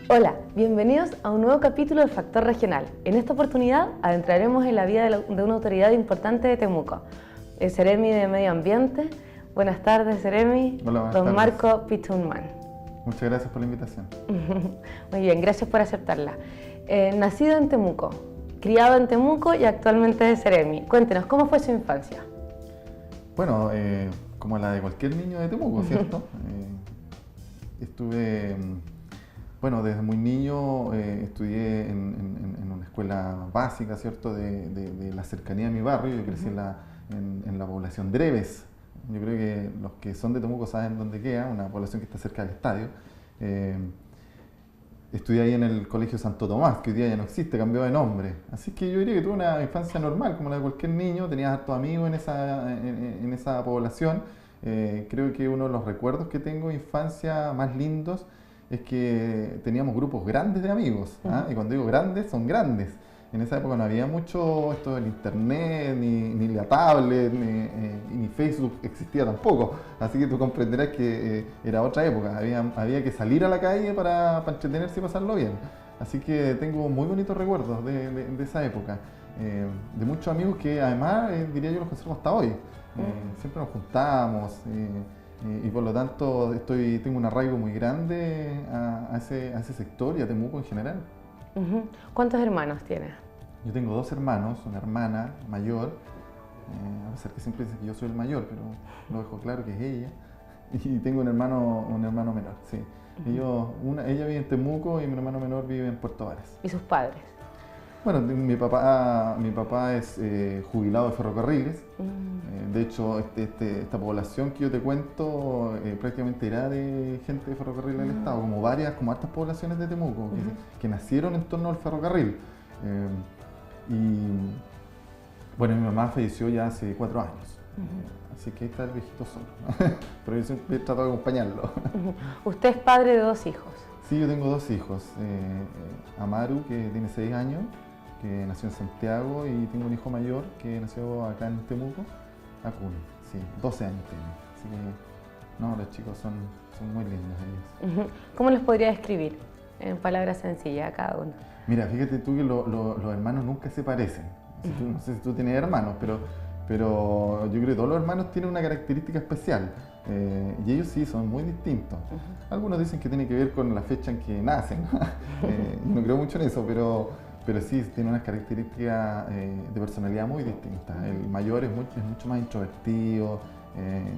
Hola, bienvenidos a un nuevo capítulo de Factor Regional. En esta oportunidad adentraremos en la vida de una autoridad importante de Temuco, el Seremi de Medio Ambiente. Buenas tardes, Seremi. Hola, buenas Don tardes. Marco Pichunman. Muchas gracias por la invitación. Muy bien, gracias por aceptarla. Nacido en Temuco, criado en Temuco y actualmente es Seremi. Cuéntenos, ¿cómo fue su infancia? Bueno, como la de cualquier niño de Temuco, ¿cierto? Estuve, bueno, desde muy niño estudié en una escuela básica, ¿cierto? De la cercanía de mi barrio. Yo crecí en la población Dreves. Yo creo que los que son de Temuco saben dónde queda, una población que está cerca del estadio. Estudié ahí en el Colegio Santo Tomás, que hoy día ya no existe, cambió de nombre. Así que yo diría que tuve una infancia normal, como la de cualquier niño. Tenía hartos amigos en esa población. Creo que uno de los recuerdos que tengo de infancia más lindos es que teníamos grupos grandes de amigos. ¿Ah? Y cuando digo grandes, son grandes. En esa época no había mucho esto del internet, ni la tablet, ni Facebook existía tampoco. Así que tú comprenderás que era otra época. Había que salir a la calle para entretenerse y pasarlo bien. Así que tengo muy bonitos recuerdos de esa época. De muchos amigos que además, diría yo, los conservo hasta hoy. Siempre nos juntamos y por lo tanto tengo un arraigo muy grande a ese sector y a Temuco en general. ¿Cuántos hermanos tiene? Yo tengo dos hermanos, una hermana mayor, a pesar que siempre dicen que yo soy el mayor, pero lo dejo claro que es ella, y tengo un hermano menor, sí. Ella vive en Temuco y mi hermano menor vive en Puerto Varas. ¿Y sus padres? Bueno, mi papá es jubilado de ferrocarriles. De hecho, esta población que yo te cuento prácticamente era de gente de ferrocarril del Estado, como hartas poblaciones de Temuco que nacieron en torno al ferrocarril. Y bueno, mi mamá falleció ya hace 4 años, así que ahí está el viejito solo. Pero yo siempre trato de acompañarlo. Usted es padre de 2 hijos. Sí, yo tengo 2 hijos. Amaru, que tiene 6 años, que nació en Santiago, y tengo un hijo mayor que nació acá en Temuco, Akun, sí, 12 años tiene. Así que, no, los chicos son muy lindos ellos. ¿Cómo los podría describir en palabras sencillas a cada uno? Mira, fíjate tú que los hermanos nunca se parecen. No sé si tú tienes hermanos, pero yo creo que todos los hermanos tienen una característica especial. Y ellos sí son muy distintos. Algunos dicen que tiene que ver con la fecha en que nacen. Yo no creo mucho en eso, pero sí tiene unas características de personalidad muy distintas. El mayor es mucho más introvertido,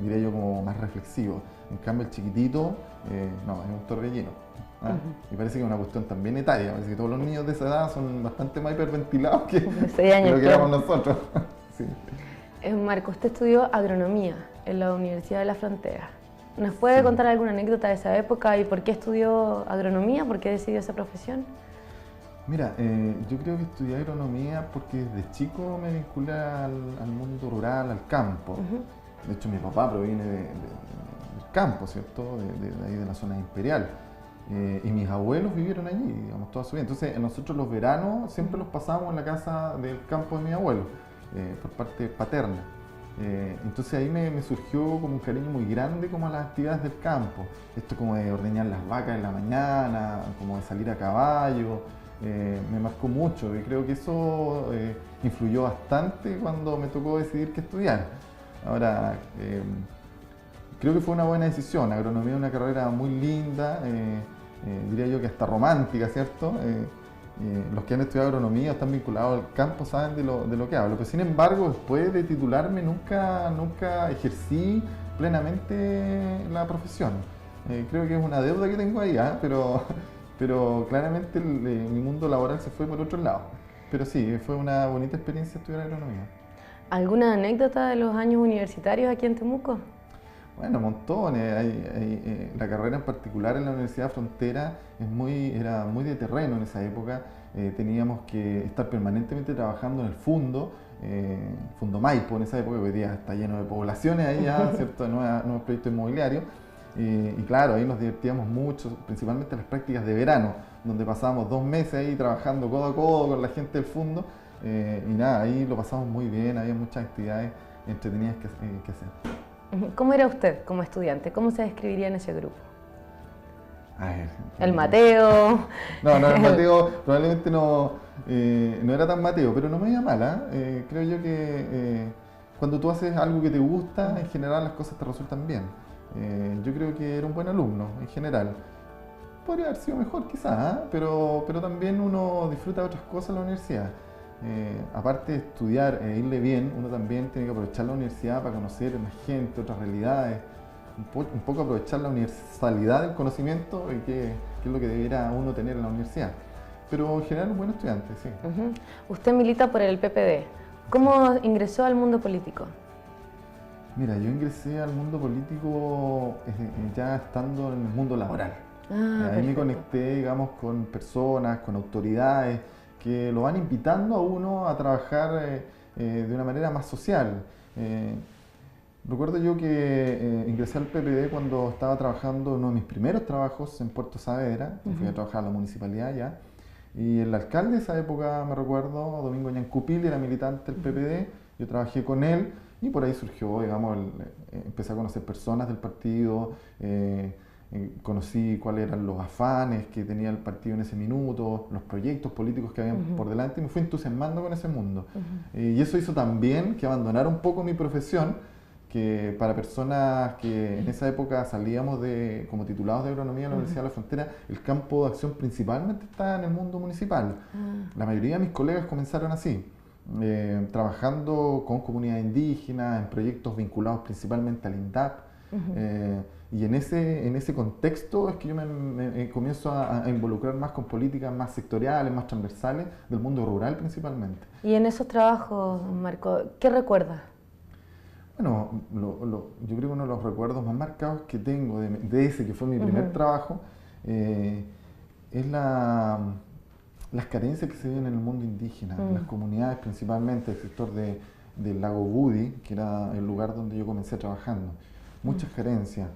diría yo como más reflexivo. En cambio el chiquitito, no, es un torbellino. Y parece que es una cuestión también etaria. Parece que todos los niños de esa edad son bastante más hiperventilados que lo que éramos nosotros. Sí. Marco, usted estudió agronomía en la Universidad de la Frontera. ¿Nos puede contar alguna anécdota de esa época y por qué estudió agronomía? ¿Por qué decidió esa profesión? Mira, yo creo que estudié agronomía porque desde chico me vinculé al mundo rural, al campo. De hecho, mi papá proviene del campo, ¿cierto? De ahí de la zona imperial. Y mis abuelos vivieron allí, digamos, toda su vida. Entonces, nosotros los veranos siempre los pasábamos en la casa del campo de mi abuelo, por parte paterna. Entonces ahí me surgió como un cariño muy grande como a las actividades del campo. Esto como de ordeñar las vacas en la mañana, como de salir a caballo, me marcó mucho y creo que eso influyó bastante cuando me tocó decidir qué estudiar. Ahora, creo que fue una buena decisión. Agronomía es una carrera muy linda, diría yo que hasta romántica, ¿cierto? Los que han estudiado agronomía o están vinculados al campo saben de lo que hablo. Pero sin embargo, después de titularme nunca ejercí plenamente la profesión. Creo que es una deuda que tengo ahí, pero claramente mi mundo laboral se fue por otro lado. Pero sí, fue una bonita experiencia estudiar agronomía. ¿Alguna anécdota de los años universitarios aquí en Temuco? Bueno, montones. La carrera en particular en la Universidad Frontera era muy de terreno en esa época. Teníamos que estar permanentemente trabajando en el Fundo Maipo en esa época, que hoy día está lleno de poblaciones ahí ya, ¿cierto? De nuevos proyectos inmobiliarios. Y claro, ahí nos divertíamos mucho, principalmente en las prácticas de verano, donde pasábamos 2 meses ahí trabajando codo a codo con la gente del Fundo. Y nada, ahí lo pasamos muy bien, había muchas actividades entretenidas que hacer. ¿Cómo era usted como estudiante? ¿Cómo se describiría en ese grupo? A ver, El Mateo. No, el Mateo probablemente no era tan Mateo, pero no me iba mal, ¿eh? Creo yo que cuando tú haces algo que te gusta, en general las cosas te resultan bien. Yo creo que era un buen alumno, en general. Podría haber sido mejor quizás, ¿eh? Pero también uno disfruta de otras cosas en la universidad. Aparte de estudiar e irle bien, uno también tiene que aprovechar la universidad para conocer más gente, otras realidades, un poco aprovechar la universalidad del conocimiento y que es lo que debiera uno tener en la universidad. Pero en general un buen estudiante, sí. Usted milita por el PPD. ¿Cómo ingresó al mundo político? Mira, yo ingresé al mundo político ya estando en el mundo laboral. Ahí me conecté, digamos, con personas, con autoridades que lo van invitando a uno a trabajar de una manera más social. Recuerdo yo que ingresé al PPD cuando estaba trabajando en uno de mis primeros trabajos en Puerto Saavedra. Fui a trabajar a la municipalidad ya. Y el alcalde de esa época, me recuerdo, Domingo Ñancupil, era militante del PPD. Yo trabajé con él y por ahí surgió, digamos, empecé a conocer personas del partido. Conocí cuáles eran los afanes que tenía el partido en ese minuto, los proyectos políticos que habían por delante, y me fui entusiasmando con ese mundo. Y eso hizo también que abandonara un poco mi profesión, que para personas que en esa época salíamos como titulados de agronomía en la Universidad de la Frontera, el campo de acción principalmente está en el mundo municipal. La mayoría de mis colegas comenzaron así, trabajando con comunidades indígenas, en proyectos vinculados principalmente al INDAP. Y en ese contexto es que yo me comienzo a involucrar más con políticas más sectoriales, más transversales, del mundo rural principalmente. Y en esos trabajos, Marco, ¿qué recuerdas? Bueno, yo creo que uno de los recuerdos más marcados que tengo de ese que fue mi primer trabajo es las carencias que se viven en el mundo indígena, en las comunidades principalmente, el sector del lago Budi, que era el lugar donde yo comencé trabajando. Muchas carencias.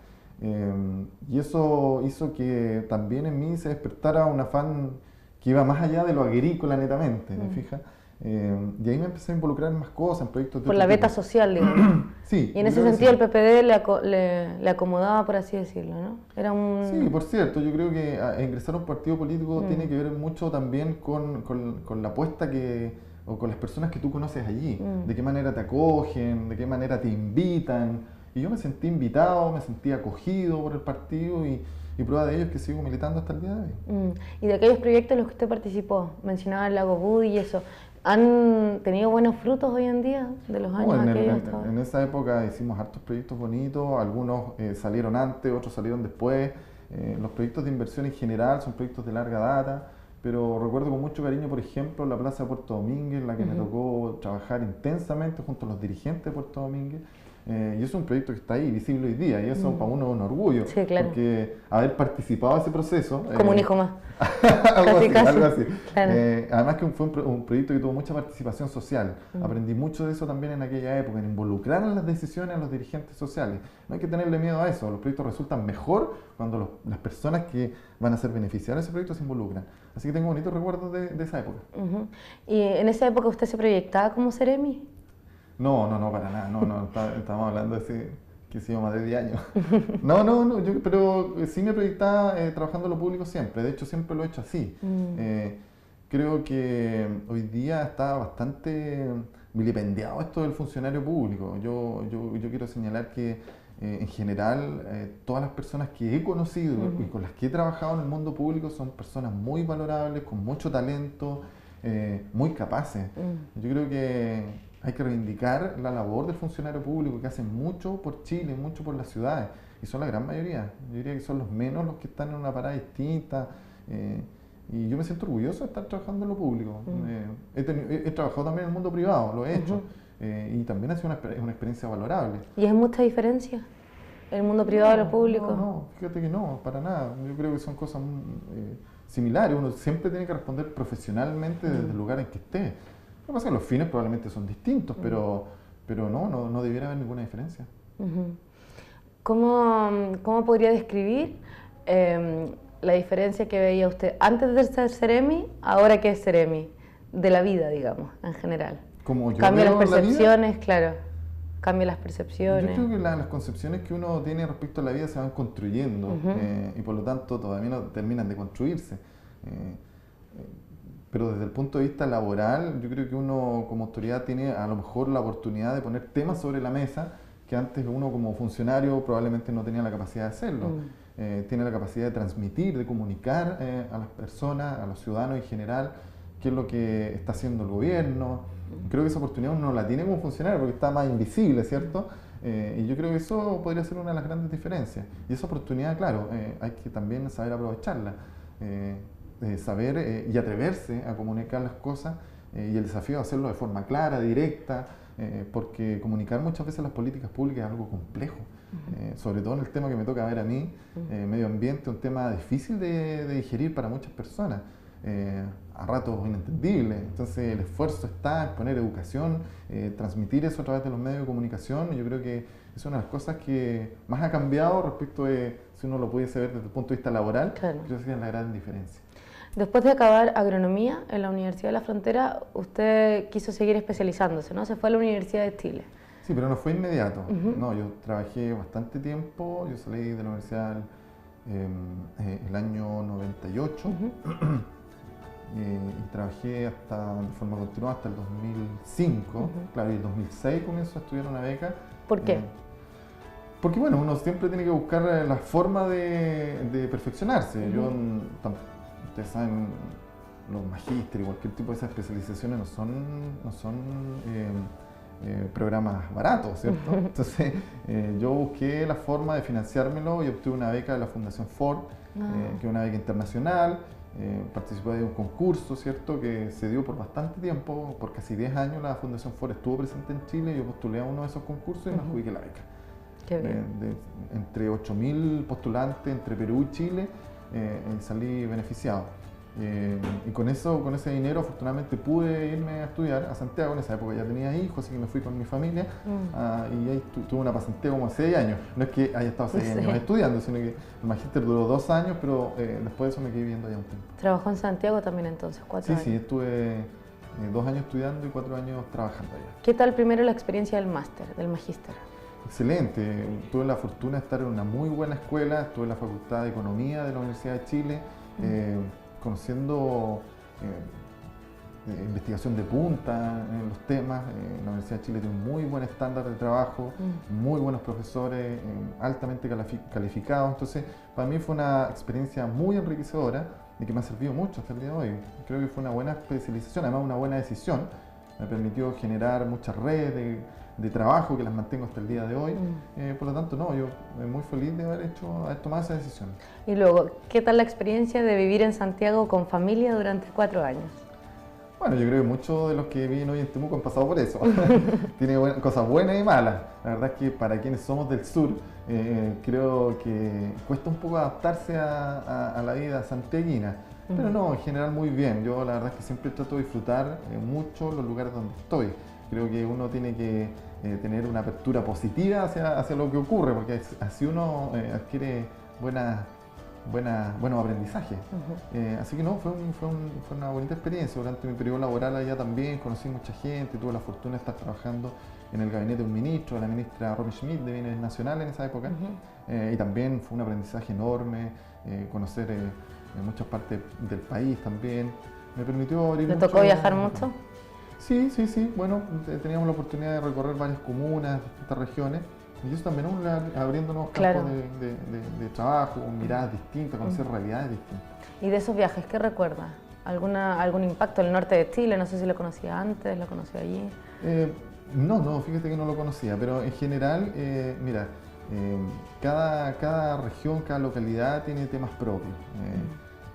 Y eso hizo que también en mí se despertara un afán que iba más allá de lo agrícola netamente, ¿me fijas? Y ahí me empecé a involucrar en más cosas, en proyectos de por la beta social, digamos. Sí. Y en ese sentido sí. El PPD le acomodaba, por así decirlo, ¿no? Era un... Sí, por cierto, yo creo que ingresar a un partido político tiene que ver mucho también con la apuesta o con las personas que tú conoces allí, de qué manera te acogen, de qué manera te invitan. Y yo me sentí invitado, me sentí acogido por el partido y prueba de ello es que sigo militando hasta el día de hoy. Y de aquellos proyectos en los que usted participó, mencionaba el lago Budi y eso, ¿han tenido buenos frutos hoy en día de los años aquellos? En esa época hicimos hartos proyectos bonitos, algunos salieron antes, otros salieron después. Los proyectos de inversión en general son proyectos de larga data, pero recuerdo con mucho cariño, por ejemplo, la Plaza de Puerto Domínguez, en la que me tocó trabajar intensamente junto a los dirigentes de Puerto Domínguez. Y es un proyecto que está ahí, visible hoy día, y eso para uno es un orgullo, sí, claro. Porque haber participado en ese proceso... Como un hijo más. algo así. Claro. Además que fue un proyecto que tuvo mucha participación social. Aprendí mucho de eso también en aquella época, en involucrar en las decisiones a los dirigentes sociales. No hay que tenerle miedo a eso, los proyectos resultan mejor cuando las personas que van a ser beneficiarias de ese proyecto se involucran. Así que tengo bonitos recuerdos de esa época. ¿Y en esa época usted se proyectaba como Seremi? No, para nada, estábamos hablando de ese, que se llama más de 10 años. Pero sí me proyectaba trabajando en lo público siempre, de hecho siempre lo he hecho así. Creo que hoy día está bastante vilipendiado esto del funcionario público. Yo quiero señalar que en general todas las personas que he conocido y con las que he trabajado en el mundo público son personas muy valorables, con mucho talento, muy capaces. Yo creo que hay que reivindicar la labor del funcionario público que hace mucho por Chile, mucho por las ciudades, y son la gran mayoría. Yo diría que son los menos los que están en una parada distinta, y yo me siento orgulloso de estar trabajando en lo público. He trabajado también en el mundo privado, lo he hecho, y también ha sido una experiencia valorable. ¿Y es mucha diferencia el mundo privado y lo público? No, fíjate que no, para nada. Yo creo que son cosas similares. Uno siempre tiene que responder profesionalmente desde el lugar en que esté. Lo que pasa es que los fines probablemente son distintos, pero no debiera haber ninguna diferencia. ¿Cómo podría describir la diferencia que veía usted antes de ser Seremi, ahora que es Seremi, de la vida, digamos, en general? Como yo Cambia las veo la percepciones, vida, claro. cambia las Yo percepciones. creo que las concepciones que uno tiene respecto a la vida se van construyendo y por lo tanto todavía no terminan de construirse. Pero desde el punto de vista laboral, yo creo que uno como autoridad tiene a lo mejor la oportunidad de poner temas sobre la mesa que antes uno como funcionario probablemente no tenía la capacidad de hacerlo. Tiene la capacidad de transmitir, de comunicar a las personas, a los ciudadanos en general, qué es lo que está haciendo el gobierno. Creo que esa oportunidad uno no la tiene como funcionario porque está más invisible, ¿cierto? Y yo creo que eso podría ser una de las grandes diferencias. Y esa oportunidad, claro, hay que también saber aprovecharla, saber y atreverse a comunicar las cosas y el desafío de hacerlo de forma clara, directa, porque comunicar muchas veces las políticas públicas es algo complejo. Sobre todo en el tema que me toca ver a mí, medio ambiente, un tema difícil de digerir para muchas personas. A ratos inentendible. Entonces el esfuerzo está en poner educación, transmitir eso a través de los medios de comunicación. Y yo creo que es una de las cosas que más ha cambiado respecto de si uno lo pudiese ver desde el punto de vista laboral. Claro. Creo que esa es la gran diferencia. Después de acabar agronomía en la Universidad de la Frontera, usted quiso seguir especializándose, ¿no? Se fue a la Universidad de Chile. Sí, pero no fue inmediato. No, yo trabajé bastante tiempo. Yo salí de la universidad el año 98. Y trabajé de forma continua hasta el 2005. Claro, y el 2006 comienzo a estudiar una beca. ¿Por qué? Porque bueno, uno siempre tiene que buscar la forma de perfeccionarse. Ustedes saben, los magísteres, cualquier tipo de esas especializaciones no son programas baratos, ¿cierto? Entonces yo busqué la forma de financiármelo y obtuve una beca de la Fundación Ford, que es una beca internacional. Participé de un concurso, ¿cierto?, que se dio por bastante tiempo, por casi 10 años. La Fundación Ford estuvo presente en Chile, yo postulé a uno de esos concursos y me adjudiqué la beca. Qué bien. Entre 8.000 postulantes entre Perú y Chile, salí beneficiado. Y con ese dinero afortunadamente pude irme a estudiar a Santiago. En esa época ya tenía hijos, así que me fui con mi familia y ahí tuve una pasantía como 6 años. No es que haya estado 6 años estudiando, sino que el magíster duró 2 años, pero después de eso me quedé viviendo allá un tiempo. ¿Trabajó en Santiago también entonces, 4 años? Sí, estuve 2 años estudiando y 4 años trabajando allá. ¿Qué tal primero la experiencia del máster, del magíster? Excelente, tuve la fortuna de estar en una muy buena escuela, estuve en la Facultad de Economía de la Universidad de Chile, conociendo investigación de punta en los temas. La Universidad de Chile tiene un muy buen estándar de trabajo, muy buenos profesores, altamente calificados. Entonces, para mí fue una experiencia muy enriquecedora y que me ha servido mucho hasta el día de hoy. Creo que fue una buena especialización, además una buena decisión. Me permitió generar muchas redes de trabajo que las mantengo hasta el día de hoy. Por lo tanto, yo muy feliz de haber tomado esa decisión. Y luego, ¿qué tal la experiencia de vivir en Santiago con familia durante 4 años? Bueno, yo creo que muchos de los que viven hoy en Temuco han pasado por eso. Tiene cosas buenas y malas. La verdad es que para quienes somos del sur, creo que cuesta un poco adaptarse a la vida santiaguina. Pero no, en general muy bien. Yo la verdad es que siempre trato de disfrutar mucho los lugares donde estoy. Creo que uno tiene que tener una apertura positiva hacia lo que ocurre, porque así uno adquiere buenos aprendizajes. Así que no, fue una bonita experiencia. Durante mi periodo laboral allá también conocí mucha gente, tuve la fortuna de estar trabajando en el gabinete de un ministro, de la ministra Romy Schmidt de Bienes Nacionales en esa época, y también fue un aprendizaje enorme, conocer muchas partes del país también. Me permitió abrir ¿Le tocó viajar mucho? Sí. Bueno, teníamos la oportunidad de recorrer varias comunas, distintas regiones, y eso también abriendo nuevos campos de trabajo, miradas distintas, conocer realidades distintas. ¿Y de esos viajes qué recuerda? ¿Algún impacto en el norte de Chile? No sé si lo conocía antes, lo conocía allí. No, fíjate que no lo conocía, pero en general, mira, cada región, cada localidad tiene temas propios.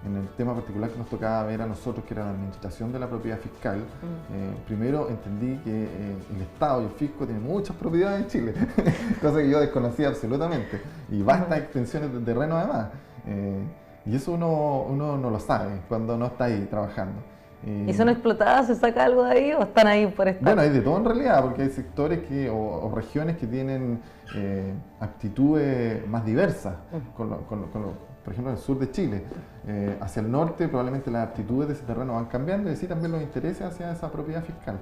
En el tema particular que nos tocaba ver a nosotros, que era la administración de la propiedad fiscal, primero entendí que el Estado y el fisco tienen muchas propiedades en Chile, cosa que yo desconocía absolutamente, y vastas extensiones de terreno además. Y eso uno no lo sabe cuando no está ahí trabajando. ¿Y son explotadas? ¿Se saca algo de ahí o están ahí por estar? Bueno, hay de todo en realidad, porque hay sectores o regiones que tienen aptitudes más diversas, por ejemplo, en el sur de Chile. Hacia el norte probablemente las aptitudes de ese terreno van cambiando y así también los intereses hacia esa propiedad fiscal.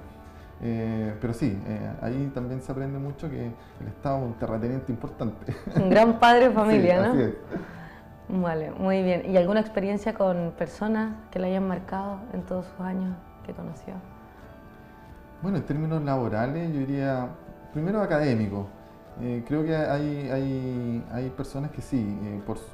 pero sí, ahí también se aprende mucho que el Estado es un terrateniente importante. Un gran padre de familia, Sí, ¿no? así es. Vale, muy bien. ¿Y alguna experiencia con personas que le hayan marcado en todos sus años que conoció? Bueno, en términos laborales, yo diría, primero académico. Creo que hay personas que sí,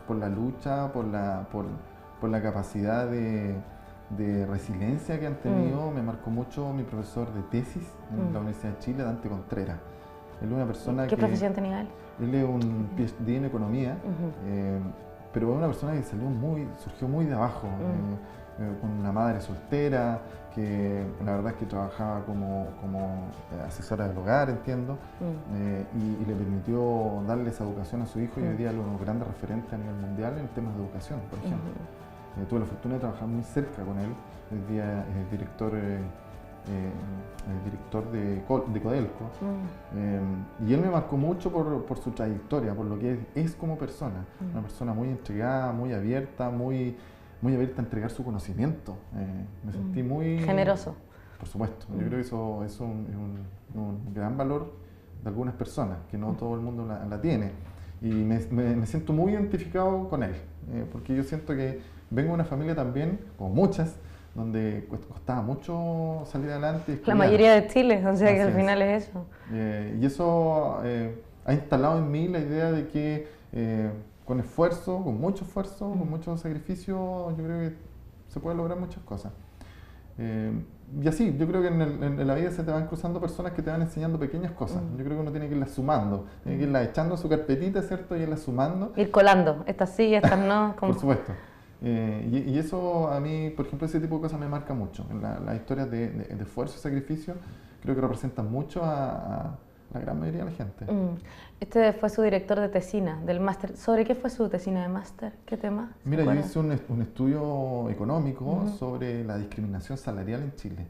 por la lucha, por la capacidad de resiliencia que han tenido, me marcó mucho mi profesor de tesis en la Universidad de Chile, Dante Contreras. Él es una persona ¿Qué profesión tenía él? Él es un PhD en economía, pero es una persona que surgió muy de abajo, con una madre soltera, que la verdad es que trabajaba como asesora del hogar, entiendo, y le permitió darle esa educación a su hijo, y hoy día es uno de los grandes referentes a nivel mundial en temas de educación, por ejemplo. Tuve la fortuna de trabajar muy cerca con él, hoy día es director de Codelco, y él me marcó mucho por su trayectoria, por lo que es como persona, una persona muy entregada, muy abierta a entregar su conocimiento. Me sentí muy... Generoso. Por supuesto, yo creo que eso es un gran valor de algunas personas, que no todo el mundo la tiene, y me siento muy identificado con él, porque yo siento que vengo de una familia también, como muchas, donde costaba mucho salir adelante. La mayoría de Chile, o sea que al final es eso. Y eso ha instalado en mí la idea de que con esfuerzo, con mucho esfuerzo, con mucho sacrificio, yo creo que se pueden lograr muchas cosas. Y así, yo creo que en la vida se te van cruzando personas que te van enseñando pequeñas cosas. Yo creo que uno tiene que irlas sumando, tiene que irlas echando a su carpetita, ¿cierto? Y irlas sumando. Ir colando, estas sí, estas no. Por supuesto. Y eso a mí, por ejemplo, ese tipo de cosas me marca mucho. Las historias de esfuerzo y sacrificio creo que representan mucho a la gran mayoría de la gente. Este fue su director de tesina, del máster. ¿Sobre qué fue su tesina de máster? ¿Qué tema? Mira, yo hice un estudio económico sobre la discriminación salarial en Chile.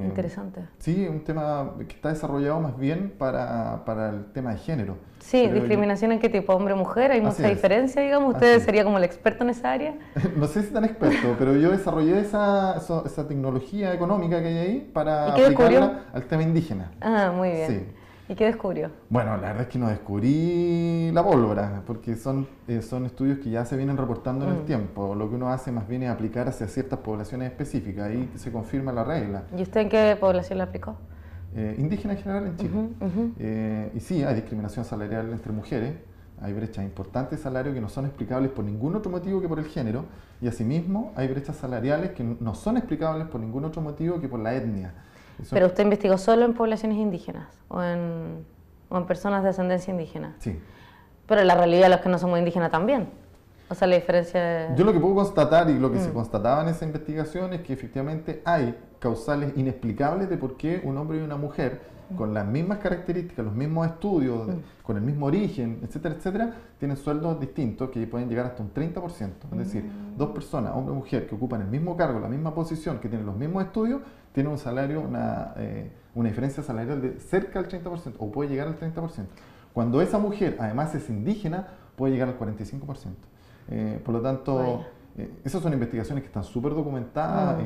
Interesante. Sí, un tema que está desarrollado más bien para el tema de género. Sí, discriminación en qué tipo, hombre-mujer, hay mucha diferencia, digamos. ¿Usted sería como el experto en esa área? No sé si tan experto, pero yo desarrollé esa tecnología económica que hay ahí para aplicarla al tema indígena. Ah, muy bien. Sí. ¿Y qué descubrió? Bueno, la verdad es que no descubrí la pólvora, porque son estudios que ya se vienen reportando en el tiempo. Lo que uno hace más bien es aplicar hacia ciertas poblaciones específicas, ahí se confirma la regla. ¿Y usted en qué población la aplicó? Indígena en general en Chile. Y sí, hay discriminación salarial entre mujeres, hay brechas importantes de salario que no son explicables por ningún otro motivo que por el género, y asimismo hay brechas salariales que no son explicables por ningún otro motivo que por la etnia. ¿Pero usted investigó solo en poblaciones indígenas o en personas de ascendencia indígena? Sí. Pero la realidad los que no somos indígenas también. O sea, la diferencia... Yo lo que puedo constatar y lo que se constataba en esa investigación es que efectivamente hay causales inexplicables de por qué un hombre y una mujer con las mismas características, los mismos estudios, con el mismo origen, etcétera, etcétera, tienen sueldos distintos que pueden llegar hasta un 30%. Es decir, dos personas, hombre y mujer, que ocupan el mismo cargo, la misma posición, que tienen los mismos estudios, tienen un salario, una diferencia salarial de cerca del 30%, o puede llegar al 30%. Cuando esa mujer además es indígena, puede llegar al 45%. Por lo tanto, esas son investigaciones que están súper documentadas.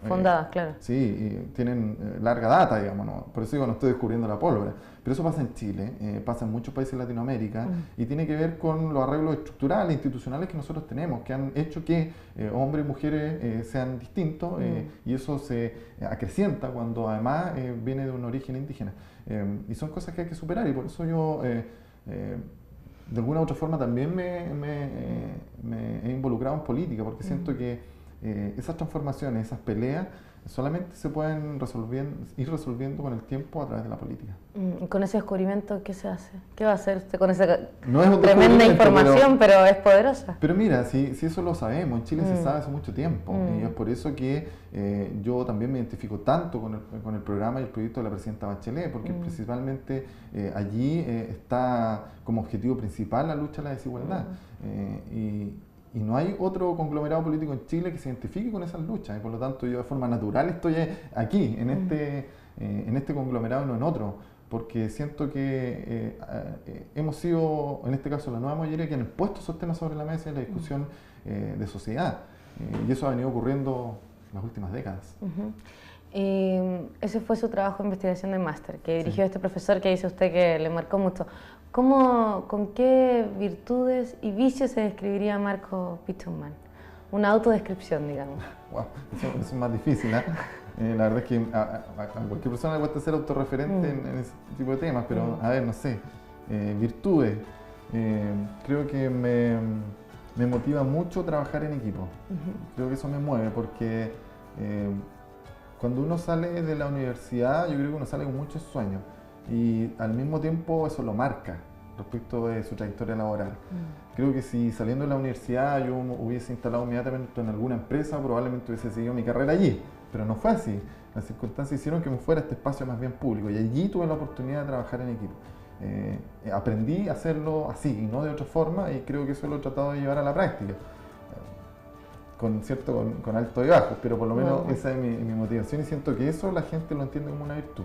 Fundadas, claro. Sí, tienen larga data, digamos, ¿no? Por eso digo, no estoy descubriendo la pólvora. Pero eso pasa en Chile, pasa en muchos países de Latinoamérica, y tiene que ver con los arreglos estructurales, institucionales que nosotros tenemos, que han hecho que hombres y mujeres sean distintos, y eso se acrecienta cuando además viene de un origen indígena. Y son cosas que hay que superar, y por eso yo... de alguna u otra forma también me he involucrado en política, porque siento que esas transformaciones, esas peleas, solamente se pueden ir resolviendo con el tiempo a través de la política. ¿Y con ese descubrimiento qué se hace? ¿Qué va a hacer usted con esa no tremenda información, pero es poderosa? Pero mira, si eso lo sabemos, en Chile se sabe hace mucho tiempo, y es por eso que yo también me identifico tanto con el programa y el proyecto de la presidenta Bachelet, porque principalmente allí está como objetivo principal la lucha a la desigualdad. Y no hay otro conglomerado político en Chile que se identifique con esas luchas, y por lo tanto yo de forma natural estoy aquí, en este conglomerado y no en otro, porque siento que hemos sido, en este caso la nueva mayoría, que han puesto esos temas sobre la mesa en la discusión de sociedad, y eso ha venido ocurriendo las últimas décadas. Y ese fue su trabajo de investigación de máster, que dirigió este profesor que dice usted que le marcó mucho. ¿Con qué virtudes y vicios se describiría Marco Pichonman? Una autodescripción, digamos. Wow, eso es más difícil, ¿eh? La verdad es que a cualquier persona le cuesta ser autorreferente en ese tipo de temas, pero a ver, no sé, virtudes. Creo que me motiva mucho trabajar en equipo. Creo que eso me mueve porque cuando uno sale de la universidad, yo creo que uno sale con muchos sueños y al mismo tiempo eso lo marca respecto de su trayectoria laboral. Creo que si saliendo de la universidad yo hubiese instalado inmediatamente en alguna empresa, probablemente hubiese seguido mi carrera allí, pero no fue así. Las circunstancias hicieron que me fuera a este espacio más bien público y allí tuve la oportunidad de trabajar en equipo. Aprendí a hacerlo así y no de otra forma y creo que eso lo he tratado de llevar a la práctica. Con altos y bajos, pero por lo menos esa es mi motivación y siento que eso la gente lo entiende como una virtud.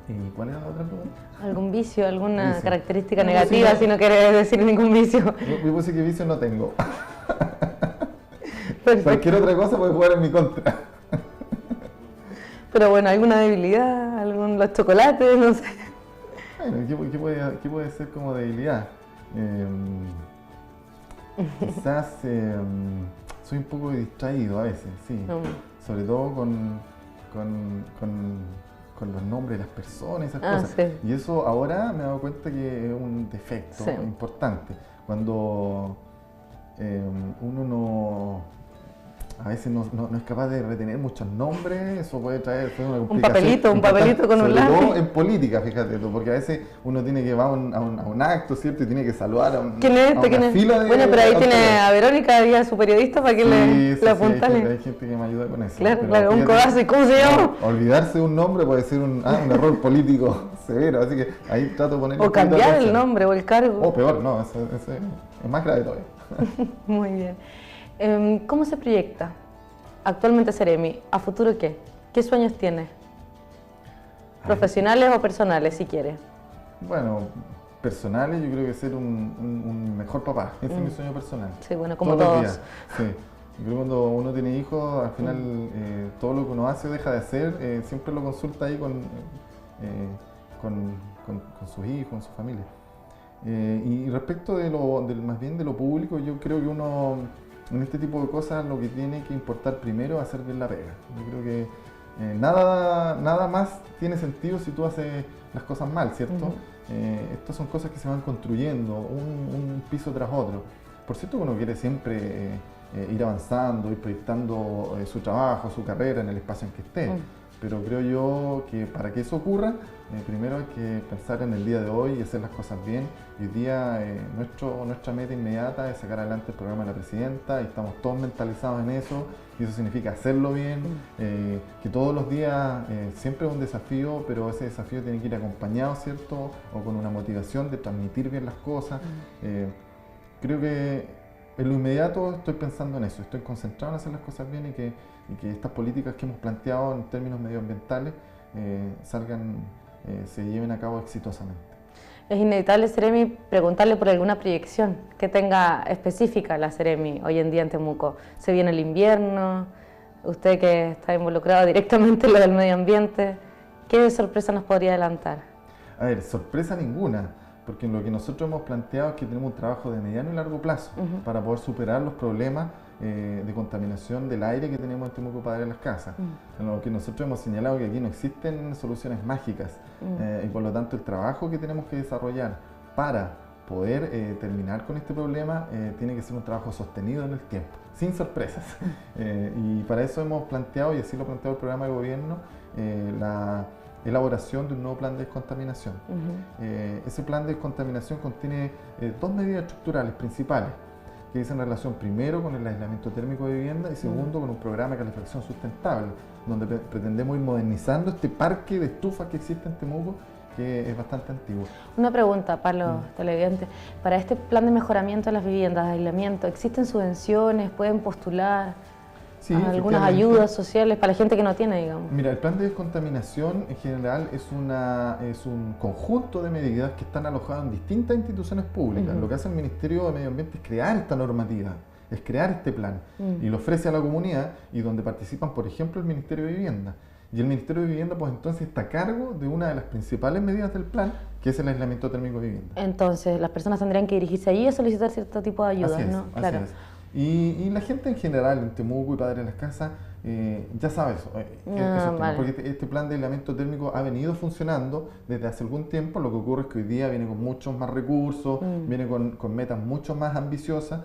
¿Y cuál era la otra pregunta? ¿Algún vicio, alguna característica negativa, si no quieres decir ningún vicio? Yo puse que vicio no tengo. Cualquier otra cosa puede jugar en mi contra. Pero bueno, ¿alguna debilidad? ¿Los chocolates? No sé. Bueno, ¿qué puede ser como debilidad? Quizás soy un poco distraído a veces, sí. Sobre todo con los nombres de las personas y esas cosas. Sí. Y eso ahora me he dado cuenta que es un defecto importante. Cuando uno a veces no es capaz de retener muchos nombres, eso puede traer una complicación. Un papelito con un lápiz. Sobre todo en política, fíjate tú, porque a veces uno tiene que va a un acto, ¿cierto? Y tiene que saludar a una fila de... Bueno, pero ahí tiene a Verónica, ella es su periodista, para que le apuntale. Hay gente que me ayuda con eso. Claro, un codazo, ¿y cómo se llama? Olvidarse de un nombre puede ser un error político severo, así que ahí trato de ponerle... O cambiar el nombre o el cargo. O peor, no, eso es más grave todavía. Muy bien. ¿Cómo se proyecta actualmente Seremi? ¿A futuro qué? ¿Qué sueños tiene? ¿Profesionales o personales, si quiere? Bueno, personales, yo creo que ser un mejor papá. Ese es mi sueño personal. Sí, bueno, como todos. Los días. Sí. Yo creo que cuando uno tiene hijos, al final todo lo que uno hace o deja de hacer, siempre lo consulta ahí con sus hijos, con su familia. Y respecto más bien de lo público, yo creo que uno en este tipo de cosas lo que tiene que importar primero es hacer bien la pega. Yo creo que nada más tiene sentido si tú haces las cosas mal, ¿cierto? Estas son cosas que se van construyendo un piso tras otro. Por cierto, uno quiere siempre ir avanzando, ir proyectando su trabajo, su carrera en el espacio en que esté. Pero creo yo que para que eso ocurra, primero hay que pensar en el día de hoy y hacer las cosas bien. Y hoy día nuestra meta inmediata es sacar adelante el programa de la presidenta y estamos todos mentalizados en eso. Y eso significa hacerlo bien, que todos los días siempre es un desafío, pero ese desafío tiene que ir acompañado, ¿cierto? O con una motivación de transmitir bien las cosas. Creo que en lo inmediato estoy pensando en eso, estoy concentrado en hacer las cosas bien y que estas políticas que hemos planteado en términos medioambientales se lleven a cabo exitosamente. Es inevitable, Seremi, preguntarle por alguna proyección que tenga específica la Seremi hoy en día en Temuco. Se viene el invierno, usted que está involucrado directamente en lo del medio ambiente, ¿qué sorpresa nos podría adelantar? A ver, sorpresa ninguna, porque lo que nosotros hemos planteado es que tenemos un trabajo de mediano y largo plazo para poder superar los problemas de contaminación del aire que tenemos en Temuco para las casas. En lo que nosotros hemos señalado que aquí no existen soluciones mágicas y por lo tanto el trabajo que tenemos que desarrollar para poder terminar con este problema tiene que ser un trabajo sostenido en el tiempo, sin sorpresas. Y para eso hemos planteado, y así lo ha planteado el programa de gobierno, la elaboración de un nuevo plan de descontaminación. Ese plan de descontaminación contiene dos medidas estructurales principales que dicen relación primero con el aislamiento térmico de vivienda y segundo con un programa de calefacción sustentable, donde pretendemos ir modernizando este parque de estufas que existe en Temuco, que es bastante antiguo. Una pregunta para los televidentes. Para este plan de mejoramiento de las viviendas, de aislamiento, ¿existen subvenciones? ¿Pueden postular algunas ayudas sociales para la gente que no tiene, digamos? Mira, el plan de descontaminación en general es un conjunto de medidas que están alojadas en distintas instituciones públicas. Lo que hace el Ministerio de Medio Ambiente es crear esta normativa es crear este plan y lo ofrece a la comunidad y donde participan, por ejemplo, el Ministerio de Vivienda. Y el Ministerio de Vivienda, pues entonces está a cargo de una de las principales medidas del plan, que es el aislamiento térmico de vivienda. Entonces, las personas tendrían que dirigirse allí a solicitar cierto tipo de ayudas, ¿no? Así es. Y la gente en general, en Temuco y Padre de las Casas, ya sabe eso. Vale. Porque este plan de aislamiento térmico ha venido funcionando desde hace algún tiempo. Lo que ocurre es que hoy día viene con muchos más recursos, viene con metas mucho más ambiciosas,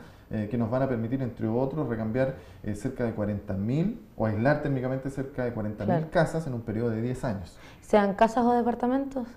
que nos van a permitir, entre otros, recambiar cerca de 40.000 o aislar térmicamente cerca de 40.000 casas en un periodo de 10 años. ¿Sean casas o departamentos?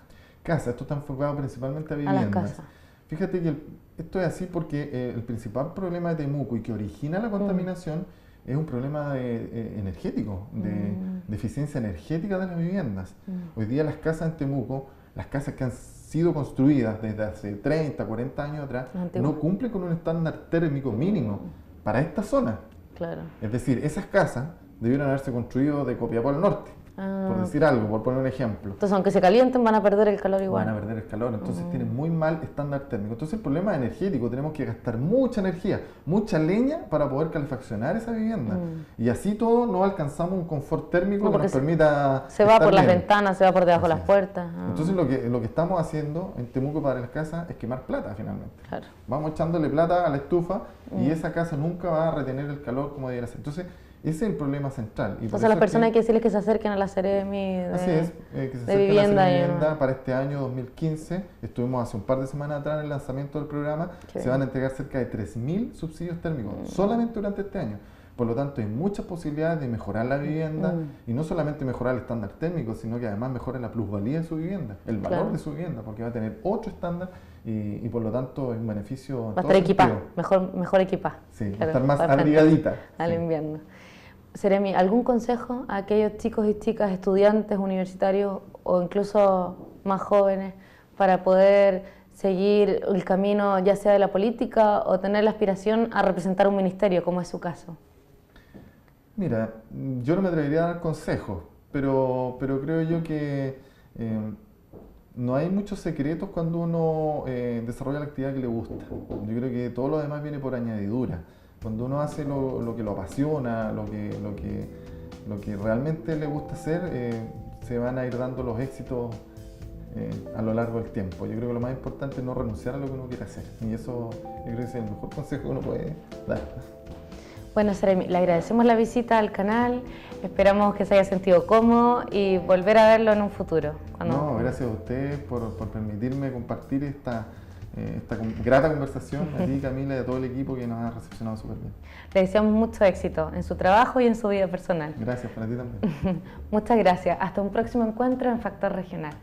Casas, esto está enfocado principalmente a A viviendas. las casas. Fíjate que esto es así porque el principal problema de Temuco y que origina la contaminación es un problema energético, de eficiencia energética de las viviendas. Hoy día las casas en Temuco, las casas que han sido construidas desde hace 30, 40 años atrás, no cumplen con un estándar térmico mínimo para esta zona. Claro. Es decir, esas casas debieron haberse construido de Copiapó al norte, por decir algo, por poner un ejemplo. Entonces, aunque se calienten, van a perder el calor igual. Van a perder el calor, entonces tienen muy mal estándar térmico. Entonces el problema es energético, tenemos que gastar mucha energía, mucha leña para poder calefaccionar esa vivienda. Y así todo no alcanzamos un confort térmico que nos permita... Se va por las ventanas, se va por debajo de las puertas. Entonces lo que estamos haciendo en Temuco para las casas es quemar plata finalmente. Claro. Vamos echándole plata a la estufa y esa casa nunca va a retener el calor como debiera ser. Entonces ese es el problema central. Y entonces a las personas hay que decirles que se acerquen a la Seremi que se acerquen a la vivienda para este año 2015. Estuvimos hace un par de semanas atrás en el lanzamiento del programa. Se van a entregar cerca de 3.000 subsidios térmicos solamente durante este año. Por lo tanto, hay muchas posibilidades de mejorar la vivienda y no solamente mejorar el estándar térmico, sino que además mejora la plusvalía de su vivienda, el valor de su vivienda, porque va a tener otro estándar y por lo tanto es un beneficio. Va a estar equipada, mejor equipada. Sí, va a estar más abrigadita. Al invierno. Seremi, ¿algún consejo a aquellos chicos y chicas, estudiantes, universitarios o incluso más jóvenes para poder seguir el camino ya sea de la política o tener la aspiración a representar un ministerio, como es su caso? Mira, yo no me atrevería a dar consejos, pero creo yo que no hay muchos secretos cuando uno desarrolla la actividad que le gusta. Yo creo que todo lo demás viene por añadidura. Cuando uno hace lo que lo apasiona, lo que realmente le gusta hacer, se van a ir dando los éxitos a lo largo del tiempo. Yo creo que lo más importante es no renunciar a lo que uno quiere hacer. Y eso yo creo que es el mejor consejo que uno puede dar. Bueno, Seremi, le agradecemos la visita al canal, esperamos que se haya sentido cómodo y volver a verlo en un futuro. No, gracias a ustedes por permitirme compartir esta grata conversación, a ti, Camila, y a todo el equipo que nos ha recepcionado súper bien. Le deseamos mucho éxito en su trabajo y en su vida personal. Gracias, para ti también. Muchas gracias. Hasta un próximo encuentro en Factor Regional.